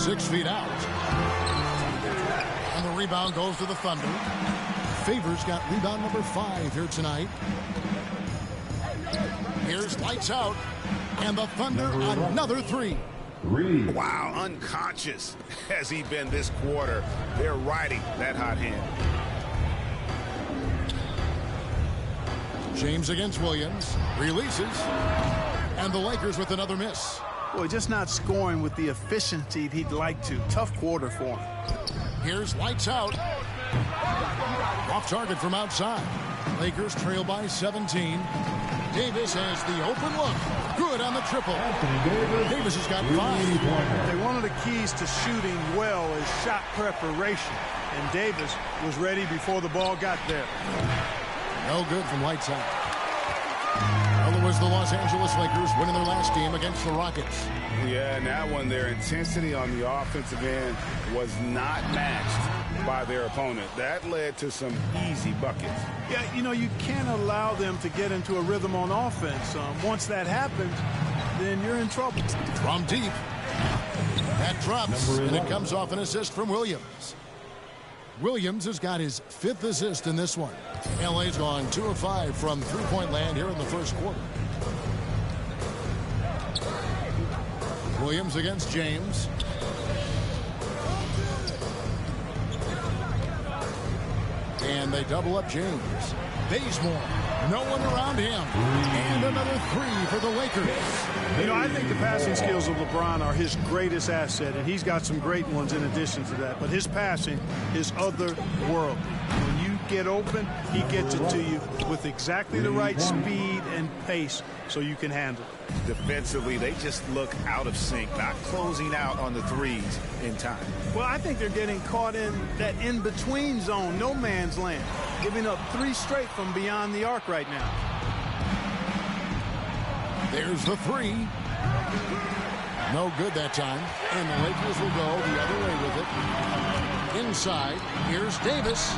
6 feet out. And the rebound goes to the Thunder. Favors got rebound number 5 here tonight. Here's lights out. And the Thunder another 3. Wow, unconscious has he been this quarter. They're riding that hot hand. James against Williams. Releases. And the Lakers with another miss. Well, just not scoring with the efficiency he'd like to. Tough quarter for him. Here's lights out. Off target from outside. Lakers trail by 17. Davis has the open look. Good on the triple. Davis has got 5. One of the keys to shooting well is shot preparation. And Davis was ready before the ball got there. No good from lights out. Well, it was the Los Angeles Lakers winning their last game against the Rockets. Yeah, and that one, their intensity on the offensive end was not matched by their opponent. That led to some easy buckets. Yeah, you know, you can't allow them to get into a rhythm on offense. Once that happens, then you're in trouble. From deep. That drops, and it comes off an assist from Williams. Williams has got his 5th assist in this one. LA's gone 2 of 5 from three-point land here in the first quarter. Williams against James. And they double up James. Bazemore. No one around him. And another 3 for the Lakers. You know, I think the passing skills of LeBron are his greatest asset, and he's got some great ones in addition to that. But his passing is otherworldly. When you get open, he gets it to you with exactly the right speed and pace so you can handle it. Defensively, they just look out of sync, not closing out on the threes in time. Well, I think they're getting caught in that in-between zone, no man's land, giving up 3 straight from beyond the arc right now. There's the 3. No good that time. And the Lakers will go the other way with it. Inside, here's Davis.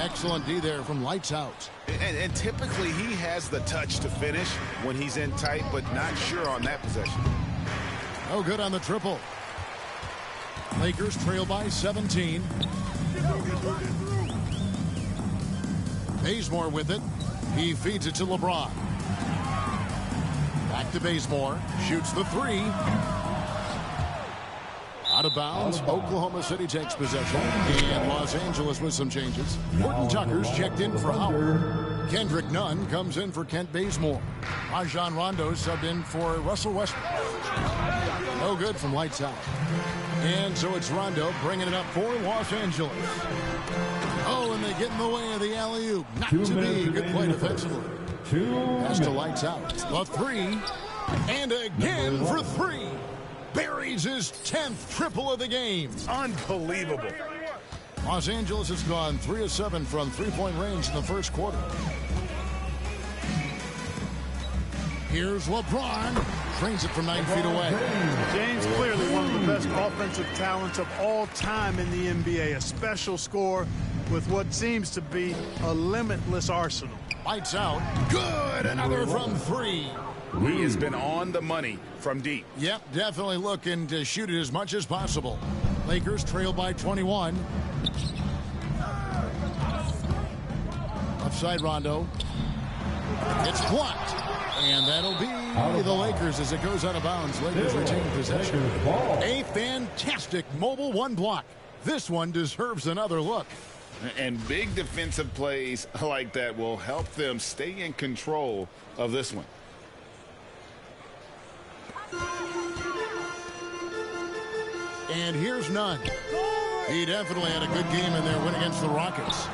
Excellent D there from lights out. And typically he has the touch to finish when he's in tight, but not sure on that possession. No good on the triple. Lakers trail by 17. Bazemore with it. He feeds it to LeBron. Back to Bazemore. Shoots the 3. Out of bounds. Oklahoma City takes possession. And Los Angeles with some changes. Horton Tucker's checked in for Howard. Kendrick Nunn comes in for Kent Bazemore. Rajon Rondo subbed in for Russell Westbrook. No good from lights out. And so it's Rondo bringing it up for Los Angeles. Oh, and they get in the way of the alley-oop. Not to be. Good play defensively. Pass to lights out. The 3. And again for 3. Buries his 10th triple of the game. Unbelievable. Los Angeles has gone 3 of 7 from three-point range in the first quarter. Here's LeBron. Trains it from 9 feet away. James clearly one of the best offensive talents of all time in the NBA. A special scorer with what seems to be a limitless arsenal. Lights out. Good. Another from 3. He has been on the money from deep. Yep, definitely looking to shoot it as much as possible. Lakers trail by 21. Upside Rondo. It's blocked. And that'll be the Lakers as it goes out of bounds. Lakers retain possession. A fantastic mobile 1 block. This one deserves another look. And big defensive plays like that will help them stay in control of this one. And here's Nunn. He definitely had a good game in their win against the Rockets.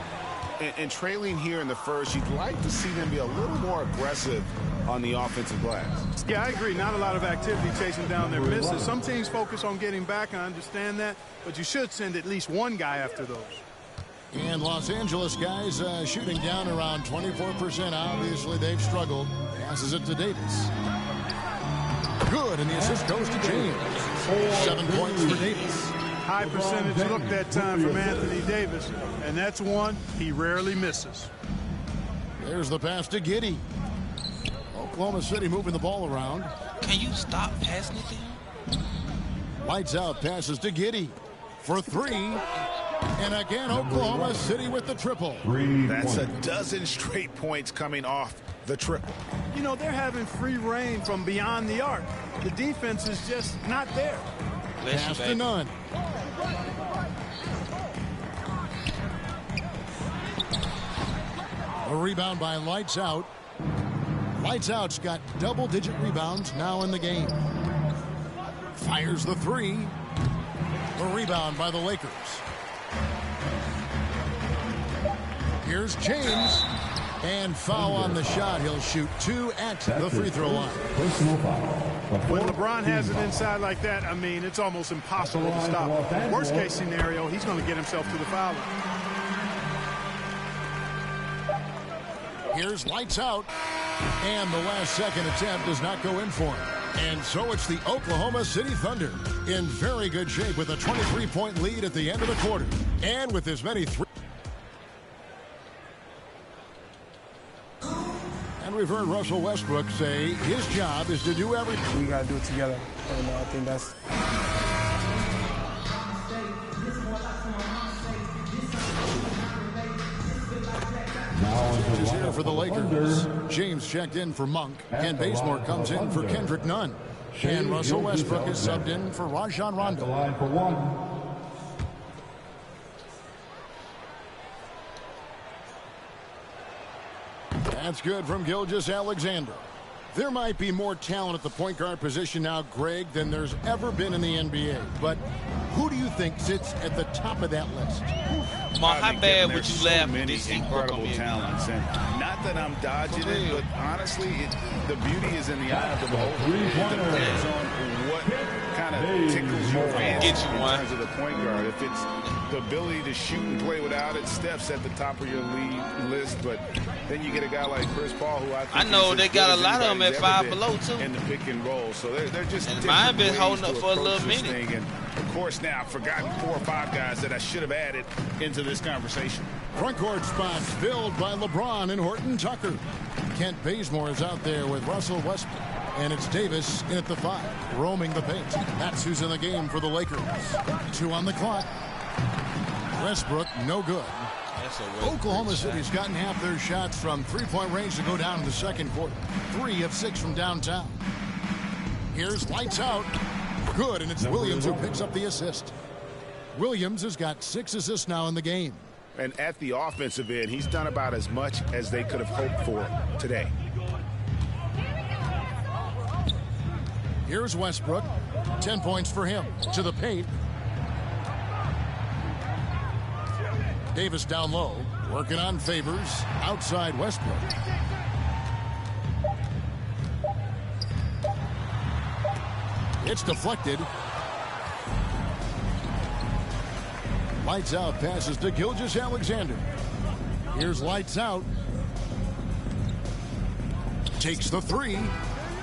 And trailing here in the first, you'd like to see them be a little more aggressive on the offensive glass. Yeah, I agree. Not a lot of activity chasing down their misses. Some teams focus on getting back, I understand that, but you should send at least one guy after those. And Los Angeles guys shooting down around 24%. Obviously, they've struggled. Passes it to Davis. Good, and the assist goes to James. 7 points for Davis. High percentage look that time from Anthony Davis, and that's one he rarely misses. There's the pass to Giddey. Oklahoma City moving the ball around. Can you stop passing it to him? Lights out passes to Giddey for three. And again, Oklahoma City with the triple. That's a dozen straight points coming off the triple. You know, they're having free reign from beyond the arc. The defense is just not there. Pass to Nunn. A rebound by Lights Out. Lights Out's got double-digit rebounds now in the game. Fires the three. A rebound by the Lakers. Here's James. And foul on the shot. He'll shoot two at the free throw line. When LeBron has it inside like that, I mean, it's almost impossible to stop. Worst case scenario, he's going to get himself to the foul line. Here's Lights Out. And the last second attempt does not go in for him. And so it's the Oklahoma City Thunder in very good shape with a 23-point lead at the end of the quarter. And with as many three. And we've heard Russell Westbrook say his job is to do everything. We got to do it together. And I think that's... Is here for the Lakers. James checked in for Monk. Kent Bazemore comes in for Kendrick Nunn. And Russell Westbrook is subbed in for Rajon Rondo. That's good from Gilgeous-Alexander. There might be more talent at the point guard position now, Greg, than there's ever been in the NBA. But who do you think sits at the top of that list? Mark, how bad would you laugh at this incredible talents? And not that I'm dodging it, but honestly, the beauty is in the eye of the beholder. It depends on what kind of tickles your fancy in terms of the point guard. If it's the ability to shoot and play without it, Steph's at the top of your league list. But then you get a guy like Chris Paul, who I know they got a lot of them at Five Below too. In the pick and roll, so they're just. And mine been holding up for a little minute. And of course, now I've forgotten 4 or 5 guys that I should have added into this conversation. Front court spots filled by LeBron and Horton Tucker. Kent Bazemore is out there with Russell Westbrook. And it's Davis in at the 5, roaming the paint. That's who's in the game for the Lakers. 2 on the clock. Westbrook, no good. Oklahoma City's gotten half their shots from three-point range to go down in the second quarter. 3 of 6 from downtown. Here's Lights Out. Good, and it's Williams who picks up the assist. Williams has got 6 assists now in the game. And at the offensive end, he's done about as much as they could have hoped for today. Here's Westbrook. 10 points for him. To the paint. Davis down low. Working on Favors. Outside Westbrook. It's deflected. Lights Out passes to Gilgeous-Alexander. Here's Lights Out. Takes the 3.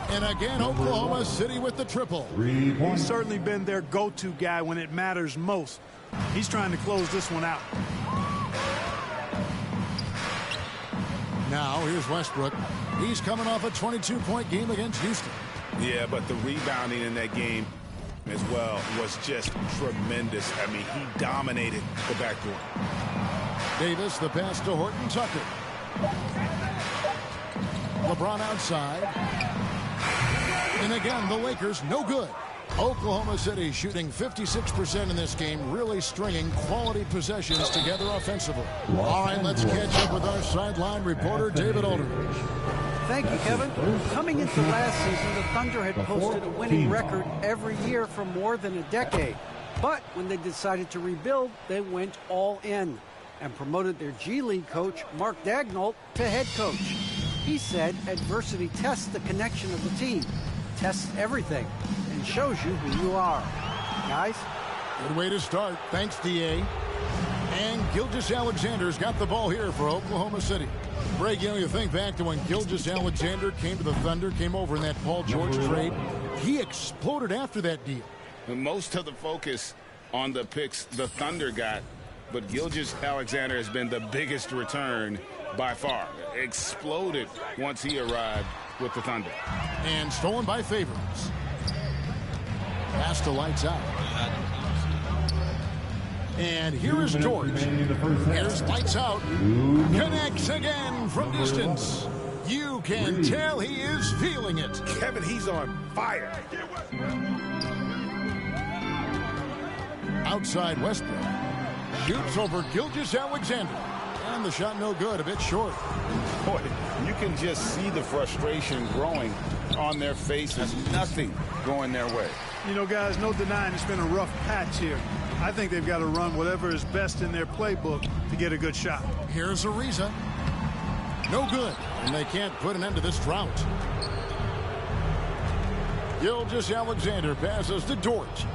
And again, Oklahoma City with the triple. He's certainly been their go-to guy when it matters most. He's trying to close this one out. Now, here's Westbrook. He's coming off a 22-point game against Houston. Yeah, but the rebounding in that game as well was just tremendous. I mean, he dominated the backcourt. Davis, the pass to Horton Tucker. LeBron outside. And again, the Lakers, no good. Oklahoma City shooting 56% in this game, really stringing quality possessions together offensively. All right, let's catch up with our sideline reporter, David Aldridge. Thank you, Kevin. Coming into last season, the Thunder had posted a winning record every year for more than a decade. But when they decided to rebuild, they went all in and promoted their G League coach, Mark Daigneault, to head coach. He said adversity tests the connection of the team, tests everything, and shows you who you are. Guys? Good way to start. Thanks, D.A. And Gilgeous-Alexander's got the ball here for Oklahoma City. Greg, you think back to when Gilgeous-Alexander came to the Thunder, came over in that Paul George trade. He exploded after that deal. Most of the focus on the picks the Thunder got, but Gilgeous-Alexander has been the biggest return by far. Exploded once he arrived with the Thunder. And stolen by Favors. Pass to lights out. And here is George. Here's lights out. Connects again from distance. You can tell he is feeling it. Kevin, he's on fire. Outside Westbrook. Shoots over Gilgeous-Alexander. And the shot no good, a bit short. Boy, you can just see the frustration growing on their faces. Nothing going their way. You know, guys, no denying it's been a rough patch here. I think they've got to run whatever is best in their playbook to get a good shot. Here's Ariza. No good, and they can't put an end to this drought. Gilgeous-Alexander passes to Dort.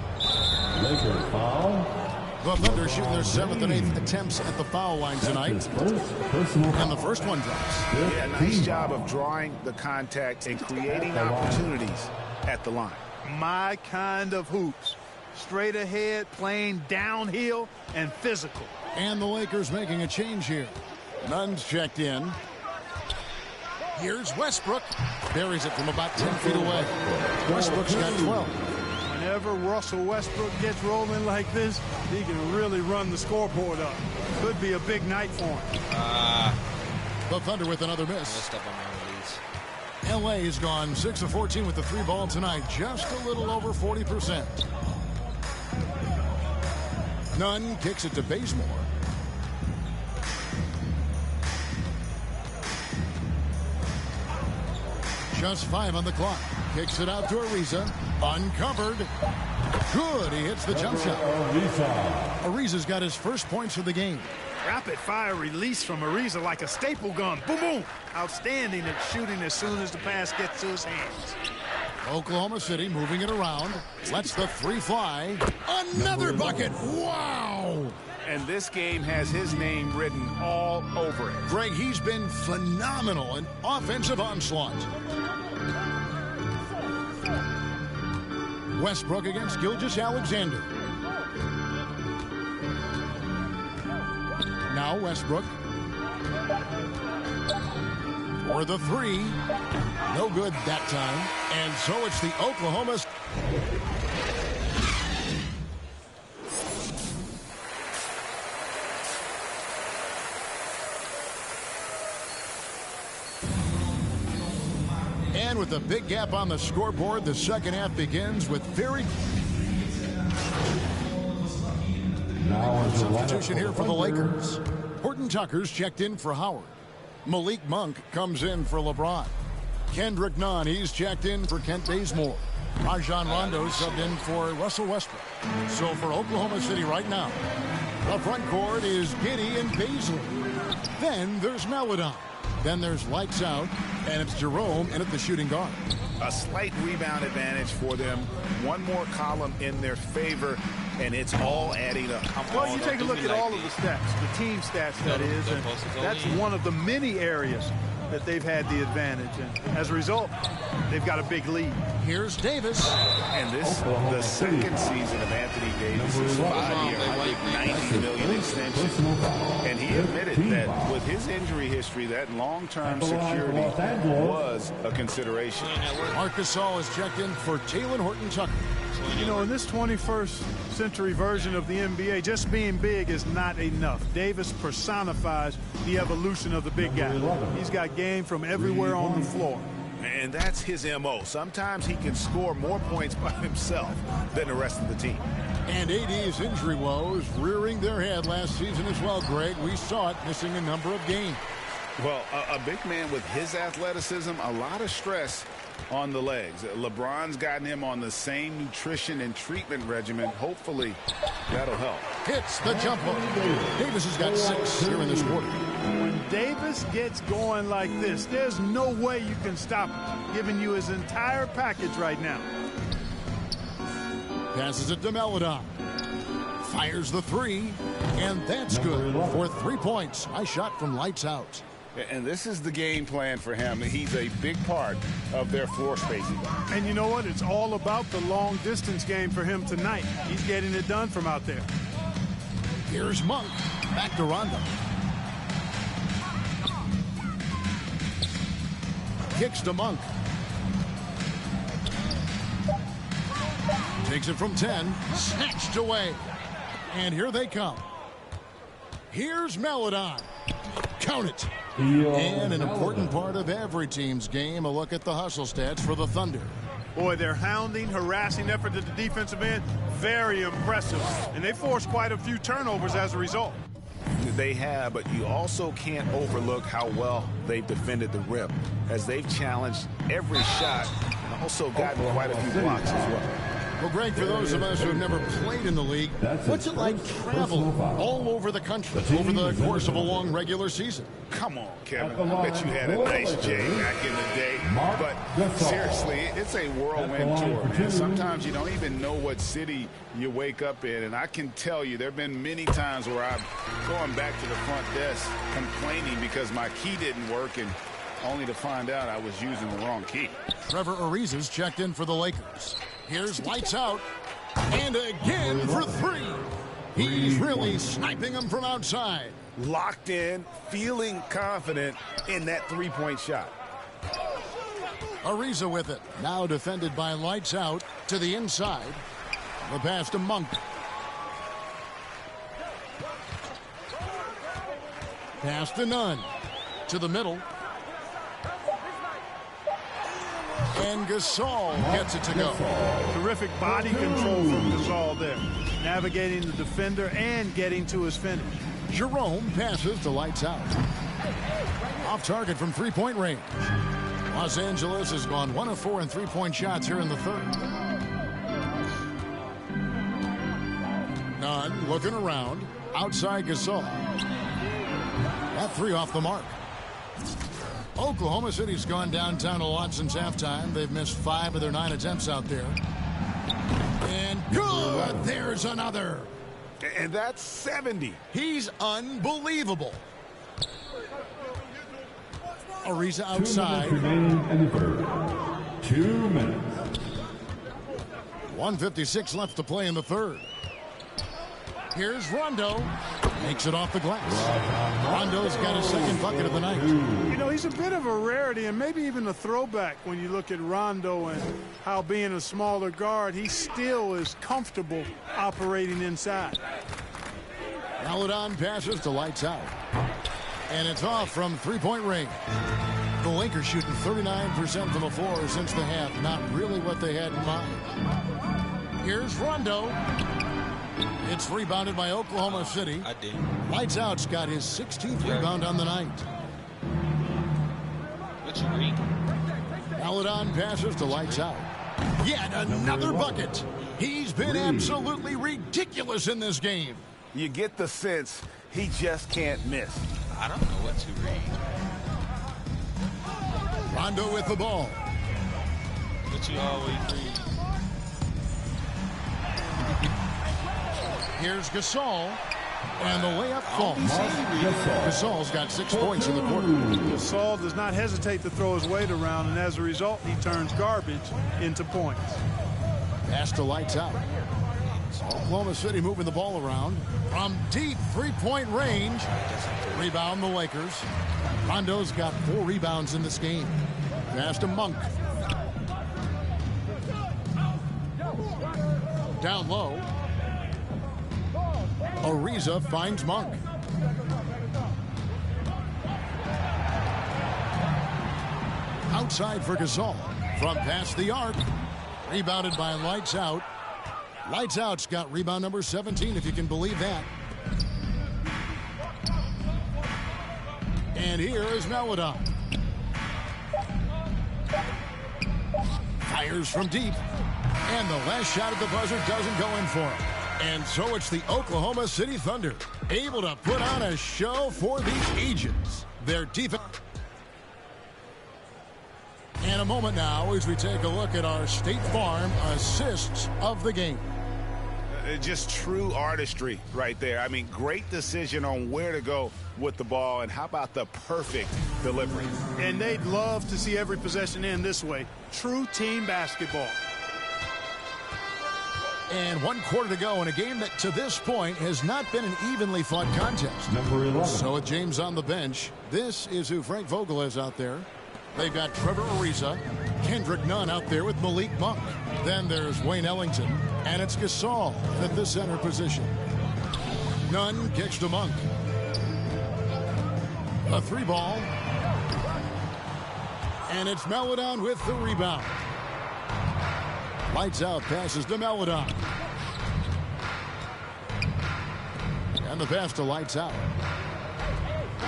Laker foul. The Thunder shooting their 7th and 8th attempts at the foul line tonight. And the first one drops. Yeah, nice job of drawing the contact and creating opportunities at the line. My kind of hoops. Straight ahead, playing downhill, and physical. And the Lakers making a change here. Nunn's checked in. Here's Westbrook. Buries it from about 10 feet away. Westbrook's got 12. Whenever Russell Westbrook gets rolling like this, he can really run the scoreboard up. Could be a big night for him. The Thunder with another miss. LA has gone 6 of 14 with the 3 ball tonight. Just a little over 40%. Nunn kicks it to Bazemore. Just 5 on the clock. Kicks it out to Ariza. Uncovered. Good. He hits the jump shot. Ariza's got his first points of the game. Rapid-fire release from Ariza like a staple gun. Boom, boom. Outstanding at shooting as soon as the pass gets to his hands. Oklahoma City moving it around. Lets the 3 fly. Another bucket. Wow. And this game has his name written all over it. Greg, he's been phenomenal in offensive onslaught. Westbrook against Gilgeous-Alexander. Now Westbrook. For the 3. No good that time. And so it's the Oklahoma. And with a big gap on the scoreboard, the second half begins with very substitution here for the Lakers. Horton Tucker's checked in for Howard. Malik Monk comes in for LeBron. Kendrick Nunn, he's checked in for Kent Bazemore. Rajon Rondo subbed in for Russell Westbrook. So for Oklahoma City right now, the front court is Giddey and Bazley. Then there's Maledon. Then there's lights out, and it's Jerome in at the shooting guard. A slight rebound advantage for them. One more column in their favor, and it's all adding up. Well, you take a look at all of the stats, the team stats, that is, and that's one of the many areas that they've had the advantage. And as a result, they've got a big lead. Here's Davis. And this the second season of Anthony Davis' 5-year, $190 million extension. And he admitted that with his injury history, that long-term security was a consideration. Marc Gasol is checked in for Talen Horton-Tucker. You know, in this 21st century version of the NBA, just being big is not enough. Davis personifies the evolution of the big guy. He's got game from everywhere on the floor. And that's his M.O. Sometimes he can score more points by himself than the rest of the team. And AD's injury woes rearing their head last season as well, Greg. We saw it missing a number of games. Well, a big man with his athleticism, a lot of stress on the legs. LeBron's gotten him on the same nutrition and treatment regimen. Hopefully, that'll help. Hits the jump hook. Davis has got 6 here in this quarter. When Davis gets going like this, there's no way you can stop him, giving you his entire package right now. Passes it to Maledon. Fires the 3, and that's good for 3 points. Nice shot from lights out. And this is the game plan for him. He's a big part of their floor spacing. And you know what? It's all about the long distance game for him tonight. He's getting it done from out there. Here's Monk. Back to Rondo. Kicks to Monk. Takes it from 10. Snatched away. And here they come. Here's Maledon. Count it. And an important part of every team's game, a look at the hustle stats for the Thunder. Boy, their hounding, harassing effort at the defensive end, very impressive. And they forced quite a few turnovers as a result. They have, but you also can't overlook how well they've defended the rim, as they've challenged every shot and also gotten quite a few blocks as well. Well, Greg, for those of us who have never played in the league, what's it like traveling all over the country over the course of a long regular season? Come on, Kevin. I bet you had a nice J back in the day. But seriously, it's a whirlwind tour, man. Sometimes you don't even know what city you wake up in. And I can tell you there have been many times where I'm going back to the front desk complaining because my key didn't work, and only to find out I was using the wrong key. Trevor Ariza's checked in for the Lakers. Here's lights out, and again for three. He's really sniping them from outside. Locked in, feeling confident in that three-point shot. Ariza with it. Now defended by lights out to the inside. The pass to Monk. Pass to Nunn. To the middle. And Gasol gets it to go. Terrific body control from Gasol there. Navigating the defender and getting to his finish. Jerome passes to lights out. Off target from three-point range. Los Angeles has gone 1 of 4 in three-point shots here in the third. Nunn looking around. Outside Gasol. That three off the mark. Oklahoma City's gone downtown a lot since halftime. They've missed 5 of their 9 attempts out there. And good! There's another. And that's 70. He's unbelievable. Ariza outside. 2 minutes remaining in the third. 2 minutes. 1:56 left to play in the third. Here's Rondo. Makes it off the glass. Rondo's got his second bucket of the night. You know, he's a bit of a rarity and maybe even a throwback when you look at Rondo and how being a smaller guard, he still is comfortable operating inside. Maledon passes to lights out. And it's off from three-point range. The Lakers shooting 39% from the floor since the half. Not really what they had in mind. Here's Rondo. It's rebounded by Oklahoma City. I did. Lights out's got his 16th rebound on the night. What you read? Maledon passes to lights out. Yet another bucket. He's been absolutely ridiculous in this game. You get the sense he just can't miss. I don't know what to read. Rondo with the ball. What you always read. Here's Gasol. And the layup falls. Gasol's got 6 points in the quarter. Gasol does not hesitate to throw his weight around, and as a result, he turns garbage into points. Pass to lights out. Oklahoma City moving the ball around. From deep three-point range. Rebound the Lakers. Rondo's got 4 rebounds in this game. Pass to Monk. Down low. Ariza finds Monk. Outside for Gasol. From past the arc. Rebounded by Lights Out. Lights Out's got rebound number 17, if you can believe that. And here is Maledon. Fires from deep. And the last shot at the buzzer doesn't go in for him. And so it's the Oklahoma City Thunder able to put on a show for the Agents. Their defense. And a moment now as we take a look at our State Farm assists of the game. Just true artistry right there. I mean, great decision on where to go with the ball, and how about the perfect delivery? And they'd love to see every possession end this way. True team basketball. And 1 quarter to go in a game that to this point has not been an evenly fought contest. Number 11. So with James on the bench, this is who Frank Vogel is out there. They've got Trevor Ariza, Kendrick Nunn out there with Malik Monk. Then there's Wayne Ellington, and it's Gasol at the center position. Nunn kicks to Monk. A 3-ball. And it's Melodon with the rebound. Lights out passes to Melodon. And the pass to Lights out.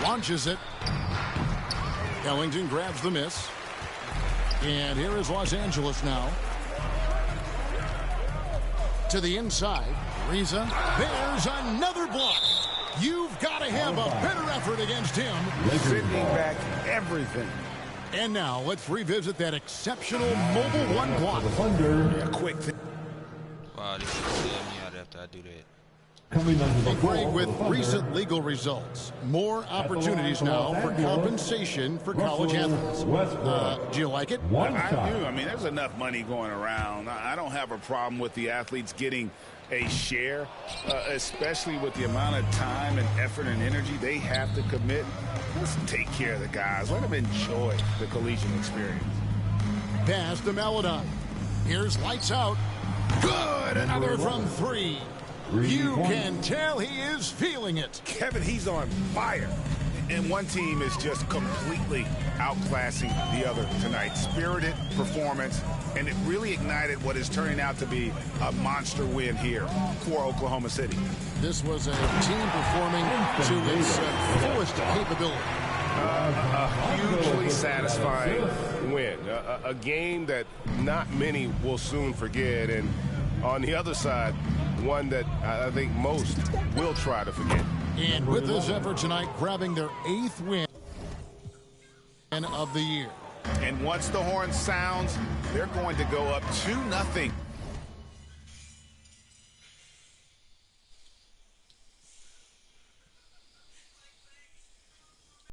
Launches it. Ellington grabs the miss. And here is Los Angeles now. To the inside. Riza. There's another block. You've got to have a better effort against him. Sending back everything. And now let's revisit that exceptional mobile one block. Yeah, quick. Wow, this is tell me out after I do that. Greg, with recent legal results, more opportunities now for compensation for college athletes. Do you like it? I do. I mean, there's enough money going around. I don't have a problem with the athletes getting a share, especially with the amount of time and effort and energy they have to commit. Let's take care of the guys. Let them enjoy the collegiate experience. Pass to Melodon. Here's Lights out. Good. Another from 3. You can tell he is feeling it. Kevin, he's on fire. And one team is just completely outclassing the other tonight. Spirited performance, and it really ignited what is turning out to be a monster win here for Oklahoma City. This was a team performing to its fullest capability. A hugely satisfying win. A game that not many will soon forget. And on the other side, one that I think most will try to forget. And with this effort tonight, grabbing their 8th win of the year. And once the horn sounds, they're going to go up 2-0